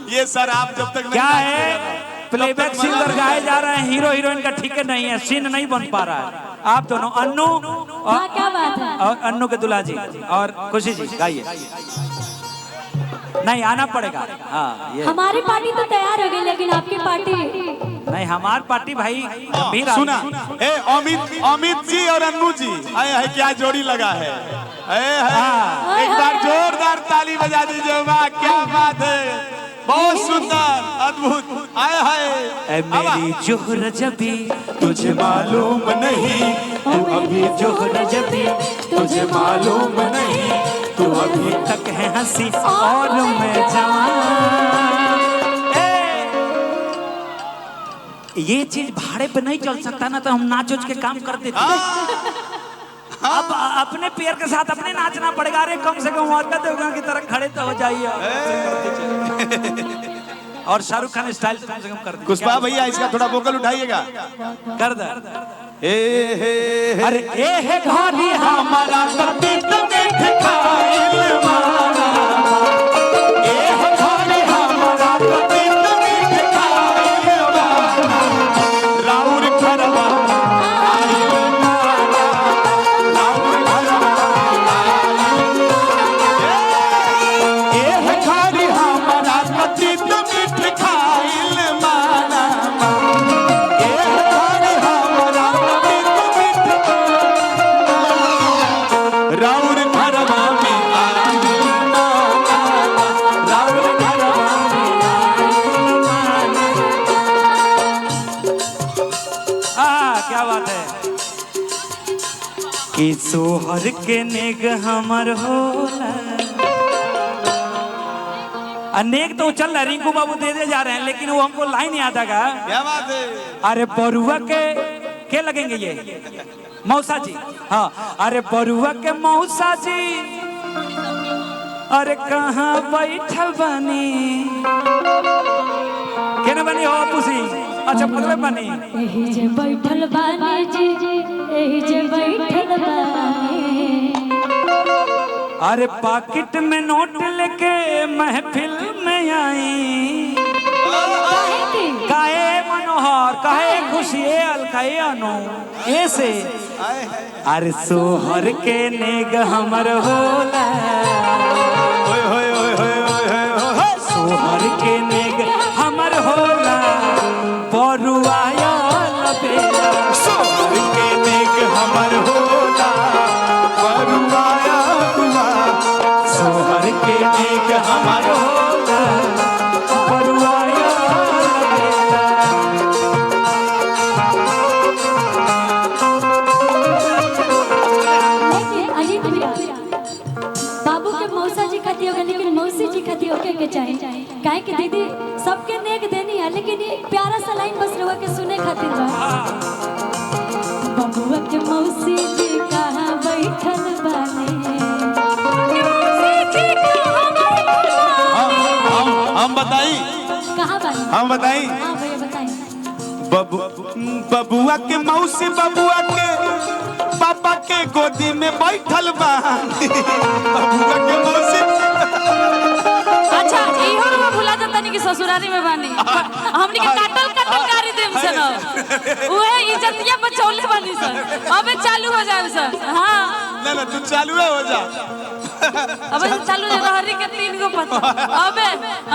ये सर आप जब तक क्या है प्लेबैक सिंगर गाए जा रहे हैं, हीरो हीरोइन का ठीक नहीं है, सीन नहीं बन पा रहा है। आप दोनों अन्नू हाँ, क्या बात है? और अन्नू के दुल्हा जी और खुशी जी गाइए। नहीं आना पड़ेगा। हाँ ये हमारी पार्टी तो तैयार हो गई, लेकिन आपकी पार्टी नहीं, हमारी पार्टी भाई गंभीर आई। सुना ए अमित जी और अन्नू जी आए है, क्या जोड़ी लगा है। एक बार जोरदार ताली बजा दीजिए। वाह क्या बात है, बहुत सुंदर अद्भुत। आए हाय मेरी जोहर जबी तुझे मालूम नहीं, तू अभी जोहर जबी तुझे मालूम नहीं, तू अभी तक है हंसी और मैं जवान। ये चीज भाड़े पे नहीं चल सकता ना, तो हम नाच उच के काम करते थे। अब अपने पैर के साथ अपने नाचना पड़ेगा। अरे कम से कम वादा देवगा की तरह खड़े तो हो जाइए। और शाहरुख खान स्टाइल कम से कम कर दे। कुशवा भैया इसका थोड़ा वोकल उठाइएगा। कर दे। ए हे अरे ए है घानी हमारा कभी तुम्हें ठिकाइल माना, ए है घानी हमारा कभी तुम्हें ठिकाइल माना, राउर खरवा कि सोहर के नेग हमर होला। अनेक तो चल रहा, रिंकू बाबू दे जा रहे हैं, लेकिन वो हमको लाइन याद आगा। क्या बात है। अरे बरुआ के लगेंगे ये मौसा जी। हाँ अरे बरुआ के मौसा जी, अरे कहाँ बैठल बनी केना बनी हो पुसी। अच्छा पगले बनी एही जे बैठल बानी जी, एही जे बैठल बानी। अरे पाकिट में नोट लेके महफिल में आई, काहे मनोहर काहे खुशी अलकाए अनु ऐसे। अरे सोहर के नेग हमर होला, सोहर के नेग हमर होला, बरुआया लबेला। सोहर के नेग हमर होला, बरुआया दुआ। सोहर के नेग हमर होला, बरुआया लबेला। बाबू के मौसा जी खाती होगा, लेकिन मौसी जी खाती होके के चाहिए। काहे कि दीदी सबके नेक देनी है, लेकिन ये प्यारा सा लाइन बस रहुआ के सुने खातिर बा। बबुआ के मौसी जी कहाँ बैठल बाने, हम बताई कहाँ बाने? हम बताई। हाँ भैया बताएं। बबुआ के मौसी बबुआ के पापा के गोदी में बैठल बानी। बबुआ के मौसी। अच्छा इहो लोग भुला जाता नहीं कि ससुरारी में बानी। हमनी के काटल गाड़ी देम सन, ओए इज्जतिया बचौले बानी सन। अबे चालू हो जाए सन। हां ना तू चालू हो जा। अबे चालू है। रहरी के 3 गो पता। अबे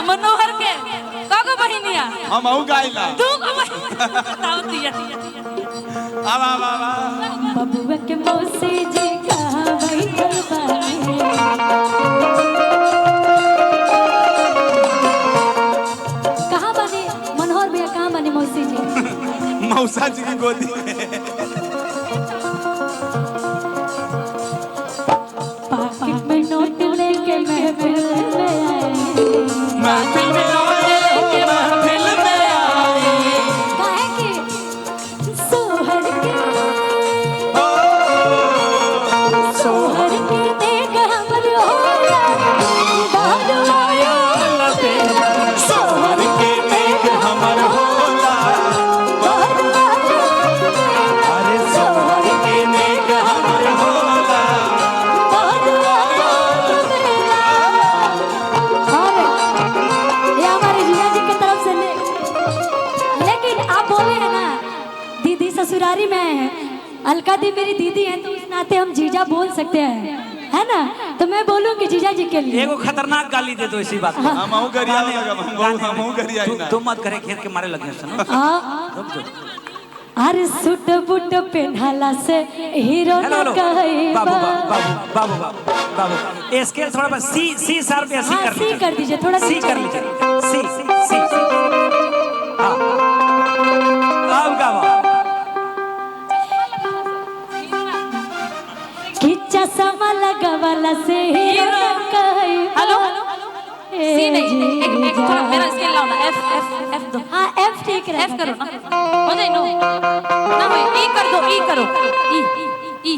मनोहर के कागो बहिनिया हम आऊ गाइला 2 गो बताओ दिया। आवा बबुआ के मौसी जी कहाँ बैठल बाने, कहाँ बने मनोहर भैया, कहाँ बने मौसी जी? मौसा जी की गोदी में। पाकिट में नोट लेके महफिल में आए, महफिल में आए, महफिल में आए। काहे कि सोहर के नेग हमर होला, बरुआया लबेला। सोहर के नेग हमर होला, बरुआया लबेला। अरे ससुरारी में आए हैं, अलका दी मेरी दीदी हैं, तो उस नाते हम जीजा बोल सकते हैं, है ना? तो मैं बोलूंगी जीजा जी के लिए। एगो खतरनाक गाली दे दो इसी बात पे। हमहू गरिया लगा, हमहू गरिया ही ना। तुम मत करे, खेत के मारे लगे सुनो। रुक जाओ। अरे सूट बूट पहनाला से हीरो हेलो न हेलो कहे बाबू बाबू बाबू बाबू बाबू स्केल थोड़ा बस सी शार्प या सी हाँ, कर सी लीजिए। कर दीजिए, थोड़ा सी कर लीजिए। सी हाँ अब गाओ। कि चश्मा लगावाला से हीरो न कहे। हेलो सी नहीं, एक थोड़ा मेरा स्केल लाओ ना, एफ दो। हाँ एफ ठीक है, एफ करो ना, हो जाए नो ना भाई, ई कर दो, ई करो, ई करो, ई